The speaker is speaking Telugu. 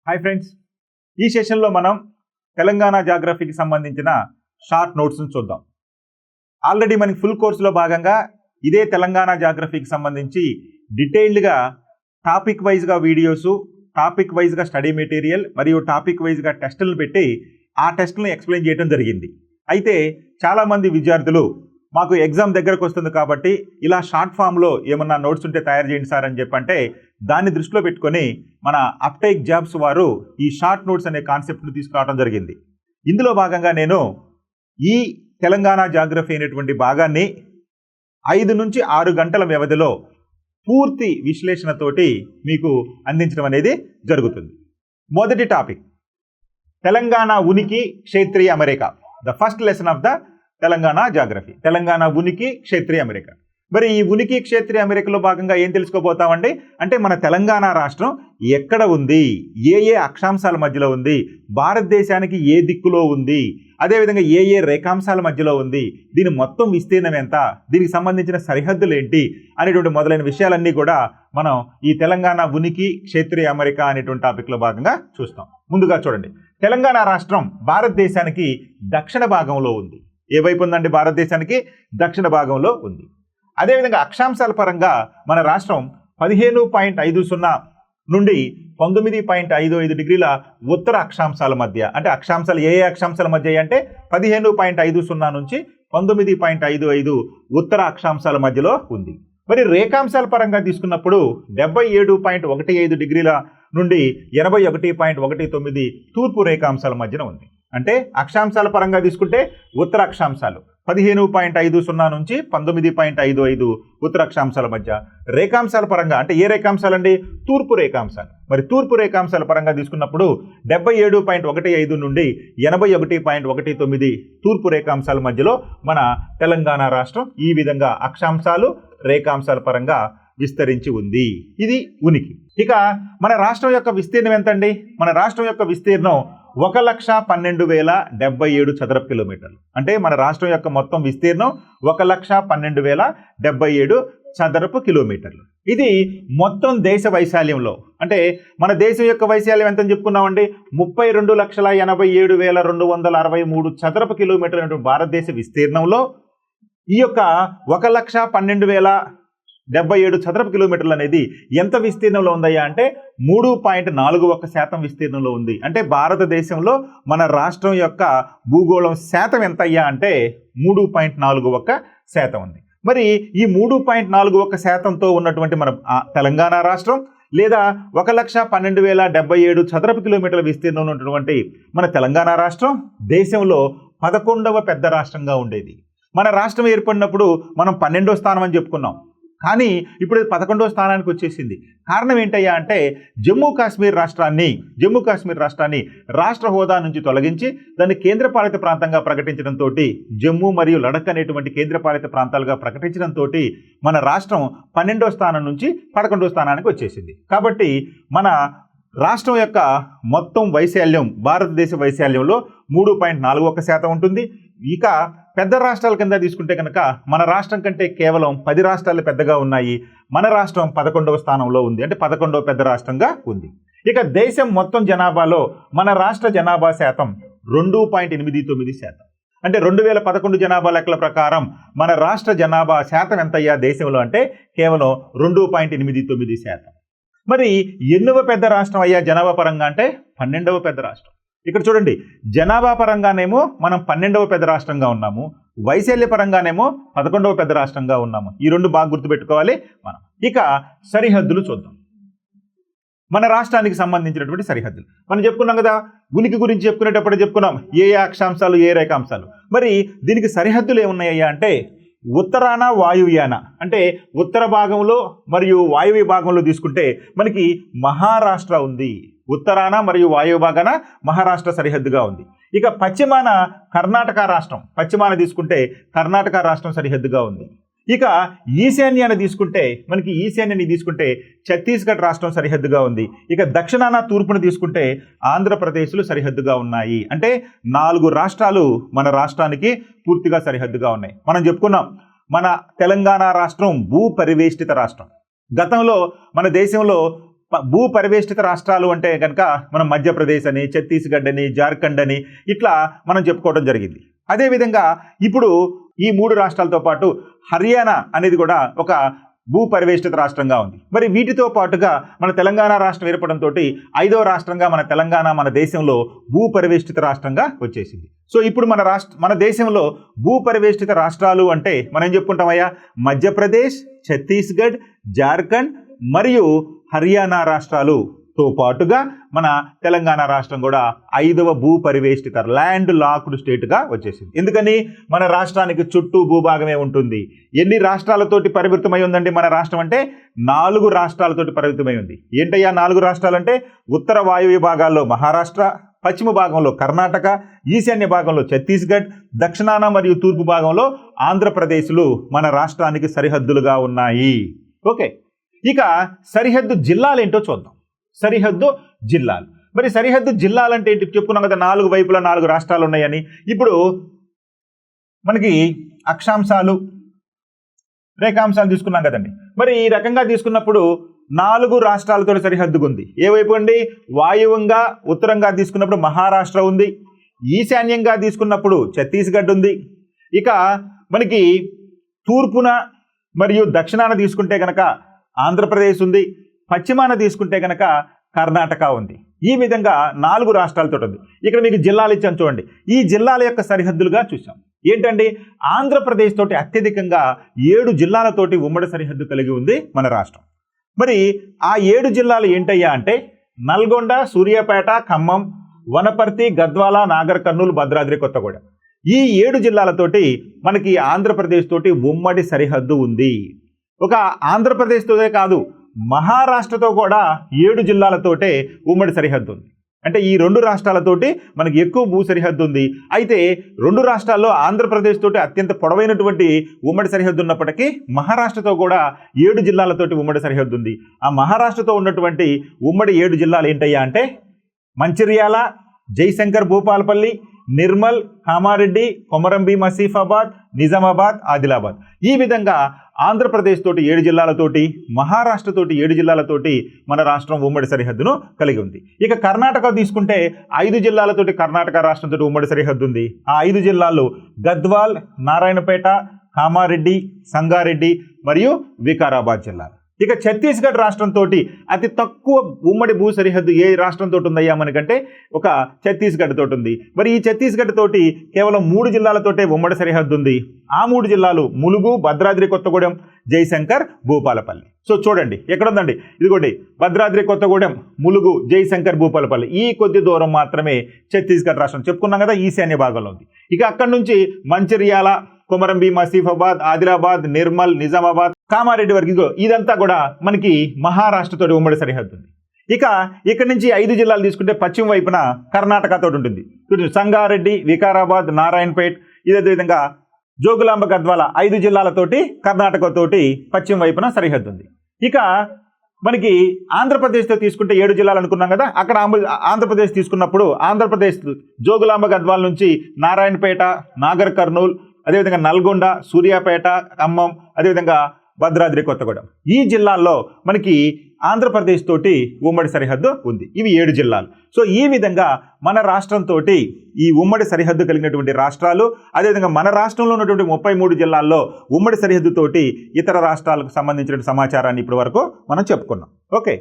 హాయ్ ఫ్రెండ్స్, ఈ సెషన్లో మనం తెలంగాణ జాగ్రఫీకి సంబంధించిన షార్ట్ నోట్స్ను చూద్దాం. ఆల్రెడీ మనకి ఫుల్ కోర్సులో భాగంగా ఇదే తెలంగాణ జాగ్రఫీకి సంబంధించి డీటెయిల్డ్గా టాపిక్ వైజ్గా వీడియోసు, టాపిక్ వైజ్గా స్టడీ మెటీరియల్ మరియు టాపిక్ వైజ్గా టెస్టులను పెట్టి ఆ టెస్టులను ఎక్స్ప్లెయిన్ చేయడం జరిగింది. అయితే చాలామంది విద్యార్థులు మాకు ఎగ్జామ్ దగ్గరకు వస్తుంది కాబట్టి ఇలా షార్ట్ ఫామ్లో ఏమన్నా నోట్స్ ఉంటే తయారు చేయండి సార్ అని చెప్పంటే దాన్ని దృష్టిలో పెట్టుకొని మన అప్టేక్ జాబ్స్ వారు ఈ షార్ట్ నోట్స్ అనే కాన్సెప్ట్ను తీసుకురావడం జరిగింది. ఇందులో భాగంగా నేను ఈ తెలంగాణ జాగ్రఫీ అనేటువంటి భాగాన్ని 5 నుంచి 6 గంటల వ్యవధిలో పూర్తి విశ్లేషణతోటి మీకు అందించడం అనేది జరుగుతుంది. మొదటి టాపిక్ తెలంగాణ ఉనికి క్షేత్రీయ అమెరికా, the first lesson of the Telangana geography. Telangana ఉనికి క్షేత్రీయ అమెరికా. మరి ఈ ఉనికి క్షేత్రీయ అమెరికాలో భాగంగా ఏం తెలుసుకోబోతామండి అంటే మన తెలంగాణ రాష్ట్రం ఎక్కడ ఉంది, ఏ ఏ అక్షాంశాల మధ్యలో ఉంది, భారతదేశానికి ఏ దిక్కులో ఉంది, అదేవిధంగా ఏ ఏ రేఖాంశాల మధ్యలో ఉంది, దీని మొత్తం విస్తీర్ణం ఎంత, దీనికి సంబంధించిన సరిహద్దులు ఏంటి అనేటువంటి మొదలైన విషయాలన్నీ కూడా మనం ఈ తెలంగాణ ఉనికి క్షేత్రీయ అమెరికా అనేటువంటి టాపిక్లో భాగంగా చూస్తాం. ముందుగా చూడండి, తెలంగాణ రాష్ట్రం భారతదేశానికి దక్షిణ భాగంలో ఉంది. ఏ వైపు ఉందండి? భారతదేశానికి దక్షిణ భాగంలో ఉంది. అదేవిధంగా అక్షాంశాల పరంగా మన రాష్ట్రం 15.50 నుండి 19.55 డిగ్రీల ఉత్తర అక్షాంశాల మధ్య, అంటే అక్షాంశాలు ఏ అక్షాంశాల మధ్య అంటే 15.50 నుంచి 19.55 ఉత్తర అక్షాంశాల మధ్యలో ఉంది. మరి రేఖాంశాల పరంగా తీసుకున్నప్పుడు 77.15 డిగ్రీల నుండి 81.19 తూర్పు రేఖాంశాల మధ్యన ఉంది. అంటే అక్షాంశాల పరంగా తీసుకుంటే ఉత్తర అక్షాంశాలు 15.50 నుంచి 19.55 ఉత్తర అక్షాంశాల మధ్య. రేఖాంశాల పరంగా అంటే ఏ రేఖాంశాలండి? తూర్పు రేఖాంశాలు. మరి తూర్పు రేఖాంశాల పరంగా తీసుకున్నప్పుడు 77.15 నుండి 81.19 తూర్పు రేఖాంశాల మధ్యలో మన తెలంగాణ రాష్ట్రం ఈ విధంగా అక్షాంశాలు రేఖాంశాల పరంగా విస్తరించి ఉంది. ఇది ఉనికి. ఇక మన రాష్ట్రం యొక్క విస్తీర్ణం ఎంతండి? మన రాష్ట్రం యొక్క విస్తీర్ణం 1,12,077 చదరపు కిలోమీటర్లు. అంటే మన రాష్ట్రం యొక్క మొత్తం విస్తీర్ణం 1,12,077 చదరపు కిలోమీటర్లు. ఇది మొత్తం దేశ వైశాల్యంలో, అంటే మన దేశం యొక్క వైశాల్యం ఎంతని చెప్పుకున్నామండి? 32,87,263 చదరపు కిలోమీటర్ల భారతదేశ విస్తీర్ణంలో ఈ యొక్క 1,12,077 చదరపు కిలోమీటర్లు అనేది ఎంత విస్తీర్ణంలో ఉందయ్యా అంటే 3.41% విస్తీర్ణంలో ఉంది. అంటే భారతదేశంలో మన రాష్ట్రం యొక్క భూగోళం శాతం ఎంత అయ్యా అంటే 3.41% ఉంది. మరి ఈ 3.41%తో ఉన్నటువంటి మన తెలంగాణ రాష్ట్రం లేదా 1,12,077 చదరపు కిలోమీటర్ల విస్తీర్ణంలో ఉన్నటువంటి మన తెలంగాణ రాష్ట్రం దేశంలో 11వ పెద్ద రాష్ట్రంగా ఉండేది. మన రాష్ట్రం ఏర్పడినప్పుడు మనం 12వ స్థానం అని చెప్పుకున్నాం, కానీ ఇప్పుడు 11వ స్థానానికి వచ్చేసింది. కారణం ఏంటయ్యా అంటే జమ్మూ కాశ్మీర్ రాష్ట్రాన్ని రాష్ట్ర హోదా నుంచి తొలగించి దాన్ని కేంద్రపాలిత ప్రాంతంగా ప్రకటించడంతో, జమ్మూ మరియు లడక్ అనేటువంటి కేంద్రపాలిత ప్రాంతాలుగా ప్రకటించడంతో మన రాష్ట్రం 12వ స్థానం నుంచి 11వ స్థానానికి వచ్చేసింది. కాబట్టి మన రాష్ట్రం యొక్క మొత్తం వైశాల్యం భారతదేశ వైశాల్యంలో 3.41% ఉంటుంది. ఇక పెద్ద రాష్ట్రాల కింద తీసుకుంటే కనుక మన రాష్ట్రం కంటే కేవలం 10 రాష్ట్రాలు పెద్దగా ఉన్నాయి. మన రాష్ట్రం 11వ స్థానంలో ఉంది, అంటే 11వ పెద్ద రాష్ట్రంగా ఉంది. ఇక దేశం మొత్తం జనాభాలో మన రాష్ట్ర జనాభా శాతం 2.89%. అంటే 2011 జనాభా లెక్కల ప్రకారం మన రాష్ట్ర జనాభా శాతం ఎంతయ్యా దేశంలో అంటే కేవలం 2.89%. మరి ఎన్నవ పెద్ద రాష్ట్రం అయ్యా జనాభా పరంగా అంటే 12వ పెద్ద రాష్ట్రం. ఇక్కడ చూడండి, జనాభా పరంగానేమో మనం 12వ పెద్ద రాష్ట్రంగా ఉన్నాము, వైశాల్య పరంగానేమో 11వ పెద్ద రాష్ట్రంగా ఉన్నాము. ఈ రెండు బాగా గుర్తుపెట్టుకోవాలి మనం. ఇక సరిహద్దులు చూద్దాం. మన రాష్ట్రానికి సంబంధించినటువంటి సరిహద్దులు మనం చెప్పుకున్నాం కదా, ఉనికి గురించి చెప్పుకునేటప్పుడు చెప్పుకున్నాం ఏ అక్షాంశాలు ఏ రేఖాంశాలు. మరి దీనికి సరిహద్దులు ఏమున్నాయ్యా అంటే ఉత్తరాన వాయువ్యాన, అంటే ఉత్తర భాగంలో మరియు వాయువ్య భాగంలో తీసుకుంటే మనకి మహారాష్ట్ర ఉంది. ఉత్తరాన మరియు వాయువ్య భాగాన మహారాష్ట్ర సరిహద్దుగా ఉంది. ఇక పశ్చిమాన కర్ణాటక రాష్ట్రం, పశ్చిమాన తీసుకుంటే కర్ణాటక రాష్ట్రం సరిహద్దుగా ఉంది. ఇక ఈశాన్యాన్ని తీసుకుంటే ఛత్తీస్గఢ్ రాష్ట్రం సరిహద్దుగా ఉంది. ఇక దక్షిణాన తూర్పును తీసుకుంటే ఆంధ్రప్రదేశ్లు సరిహద్దుగా ఉన్నాయి. అంటే 4 రాష్ట్రాలు మన రాష్ట్రానికి పూర్తిగా సరిహద్దుగా ఉన్నాయి. మనం చెప్పుకున్నాం మన తెలంగాణ రాష్ట్రం భూ పరివేష్టిత రాష్ట్రం. గతంలో మన దేశంలో భూ పరివేష్టిత రాష్ట్రాలు అంటే కనుక మనం మధ్యప్రదేశ్ అని, ఛత్తీస్గఢ్ అని, జార్ఖండ్ అని ఇట్లా మనం చెప్పుకోవడం జరిగింది. అదేవిధంగా ఇప్పుడు ఈ 3 రాష్ట్రాలతో పాటు హర్యానా అనేది కూడా ఒక భూ పరివేష్టిత రాష్ట్రంగా ఉంది. మరి వీటితో పాటుగా మన తెలంగాణ రాష్ట్రం ఏర్పడంతో 5వ రాష్ట్రంగా మన తెలంగాణ మన దేశంలో భూ పరివేష్టిత రాష్ట్రంగా వచ్చేసింది. సో ఇప్పుడు మన దేశంలో భూ పరివేష్టిత రాష్ట్రాలు అంటే మనం ఏం చెప్పుకుంటామయ్యా, మధ్యప్రదేశ్, ఛత్తీస్గఢ్, జార్ఖండ్ మరియు హర్యానా రాష్ట్రాలుతో పాటుగా మన తెలంగాణ రాష్ట్రం కూడా 5వ భూ పరివేష్టిత ల్యాండ్ లాక్డ్ స్టేట్గా వచ్చేసింది. ఎందుకని మన రాష్ట్రానికి చుట్టూ భూభాగమే ఉంటుంది. ఎన్ని రాష్ట్రాలతోటి పరివృతమై ఉందండి మన రాష్ట్రం అంటే 4 రాష్ట్రాలతోటి పరివృతమై ఉంది. ఏంటయ్యా 4 రాష్ట్రాలంటే ఉత్తర వాయువ్య భాగాల్లో మహారాష్ట్ర, పశ్చిమ భాగంలో కర్ణాటక, ఈశాన్య భాగంలో ఛత్తీస్గఢ్, దక్షిణాన మరియు తూర్పు భాగంలో ఆంధ్రప్రదేశ్లు మన రాష్ట్రానికి సరిహద్దులుగా ఉన్నాయి. ఓకే, ఇక సరిహద్దు జిల్లాలు ఏంటో చూద్దాం. సరిహద్దు జిల్లాలు. మరి సరిహద్దు జిల్లాలంటే ఏంటి చెప్పుకున్నాం కదా, 4 వైపులా 4 రాష్ట్రాలు ఉన్నాయని. ఇప్పుడు మనకి అక్షాంశాలు, రేఖాంశాలు తీసుకున్నాం కదండి. మరి ఈ రకంగా తీసుకున్నప్పుడు 4 రాష్ట్రాలతో సరిహద్దు ఉంది. ఏ వైపు అండి, వాయువ్యంగా ఉత్తరంగా తీసుకున్నప్పుడు మహారాష్ట్ర ఉంది, ఈశాన్యంగా తీసుకున్నప్పుడు ఛత్తీస్గఢ్ ఉంది, ఇక మనకి తూర్పున మరియు దక్షిణాన తీసుకుంటే కనుక ఆంధ్రప్రదేశ్ ఉంది, పశ్చిమాన తీసుకుంటే కనుక కర్ణాటక ఉంది. ఈ విధంగా 4 రాష్ట్రాలతో ఉంది. ఇక్కడ మీకు జిల్లాలు ఇచ్చాను చూడండి. ఈ జిల్లాల యొక్క సరిహద్దులుగా చూసాం. ఏంటండి, ఆంధ్రప్రదేశ్ తోటి అత్యధికంగా 7 జిల్లాలతోటి ఉమ్మడి సరిహద్దు కలిగి ఉంది మన రాష్ట్రం. మరి ఆ 7 జిల్లాలు ఏంటయ్యా అంటే నల్గొండ, సూర్యాపేట, ఖమ్మం, వనపర్తి, గద్వాల, నాగర్ కర్నూలు, భద్రాద్రి కొత్తగూడెం. ఈ 7 జిల్లాలతోటి మనకి ఆంధ్రప్రదేశ్ తోటి ఉమ్మడి సరిహద్దు ఉంది. ఒక ఆంధ్రప్రదేశ్తోనే కాదు, మహారాష్ట్రతో కూడా 7 జిల్లాలతోటే ఉమ్మడి సరిహద్దు ఉంది. అంటే ఈ 2 రాష్ట్రాలతోటి మనకి ఎక్కువ భూ సరిహద్దు ఉంది. అయితే 2 రాష్ట్రాల్లో ఆంధ్రప్రదేశ్ తోటి అత్యంత పొడవైనటువంటి ఉమ్మడి సరిహద్దు ఉన్నప్పటికీ మహారాష్ట్రతో కూడా 7 జిల్లాలతోటి ఉమ్మడి సరిహద్దు ఉంది. ఆ మహారాష్ట్రతో ఉన్నటువంటి ఉమ్మడి 7 జిల్లాలు ఏంటయ్యా అంటే మంచిర్యాల, జయశంకర్ భూపాలపల్లి, నిర్మల్, కామారెడ్డి, కొమరంభీం, ఆసిఫాబాద్, నిజామాబాద్, ఆదిలాబాద్. ఈ విధంగా ఆంధ్రప్రదేశ్ తోటి 7 జిల్లాలతోటి, మహారాష్ట్ర తోటి 7 జిల్లాలతోటి మన రాష్ట్రం ఉమ్మడి సరిహద్దును కలిగి ఉంది. ఇక కర్ణాటక తీసుకుంటే 5 జిల్లాలతోటి కర్ణాటక రాష్ట్రంతో ఉమ్మడి సరిహద్దు ఉంది. ఆ 5 జిల్లాల్లో గద్వాల్, నారాయణపేట, కామారెడ్డి, సంగారెడ్డి మరియు వికారాబాద్ జిల్లాలు. ఇక ఛత్తీస్గఢ్ రాష్ట్రంతో అతి తక్కువ ఉమ్మడి భూ సరిహద్దు ఏ రాష్ట్రంతో ఉందయ్యా మనకంటే ఒక ఛత్తీస్గఢ్ తోటి ఉంది. మరి ఈ ఛత్తీస్గఢ్ తోటి కేవలం 3 జిల్లాలతోటే ఉమ్మడి సరిహద్దు ఉంది. ఆ 3 జిల్లాలు ములుగు, భద్రాద్రి కొత్తగూడెం, జయశంకర్ భూపాలపల్లి. సో చూడండి ఎక్కడుందండి, ఇదిగోండి భద్రాద్రి కొత్తగూడెం, ములుగు, జయశంకర్ భూపాలపల్లి. ఈ కొద్ది దూరం మాత్రమే ఛత్తీస్గఢ్ రాష్ట్రం చెప్పుకున్నాం కదా, ఈశాన్య భాగంలో ఉంది. ఇక అక్కడి నుంచి మంచిర్యాల, కొమరంభీం, ఆసిఫాబాద్, ఆదిలాబాద్, నిర్మల్, నిజామాబాద్, కామారెడ్డి వరకు ఇదంతా కూడా మనకి మహారాష్ట్రతో ఉమ్మడి సరిహద్దు ఉంది. ఇక ఇక్కడి నుంచి 5 జిల్లాలు తీసుకుంటే పశ్చిమ వైపున కర్ణాటకతో ఉంటుంది. సంగారెడ్డి, వికారాబాద్, నారాయణపేట్, ఇదే విధంగా జోగులాంబ, గద్వాల 5 జిల్లాలతోటి కర్ణాటకతోటి పశ్చిమ వైపున సరిహద్దు ఉంది. ఇక మనకి ఆంధ్రప్రదేశ్తో తీసుకుంటే 7 జిల్లాలు అనుకున్నాం కదా, అక్కడ ఆంధ్రప్రదేశ్ తీసుకున్నప్పుడు ఆంధ్రప్రదేశ్ జోగులాంబ, గద్వాల నుంచి నారాయణపేట, నాగర్ కర్నూల్, అదేవిధంగా నల్గొండ, సూర్యాపేట, ఖమ్మం, అదేవిధంగా భద్రాద్రి కొత్తగూడెం. ఈ జిల్లాల్లో మనకి ఆంధ్రప్రదేశ్ తోటి ఉమ్మడి సరిహద్దు ఉంది. ఇవి 7 జిల్లాలు. సో ఈ విధంగా మన రాష్ట్రంతో ఈ ఉమ్మడి సరిహద్దు కలిగినటువంటి రాష్ట్రాలు, అదేవిధంగా మన రాష్ట్రంలో ఉన్నటువంటి 33 జిల్లాల్లో ఉమ్మడి సరిహద్దుతోటి ఇతర రాష్ట్రాలకు సంబంధించిన సమాచారాన్ని ఇప్పటి వరకు మనం చెప్పుకున్నాం. ఓకే.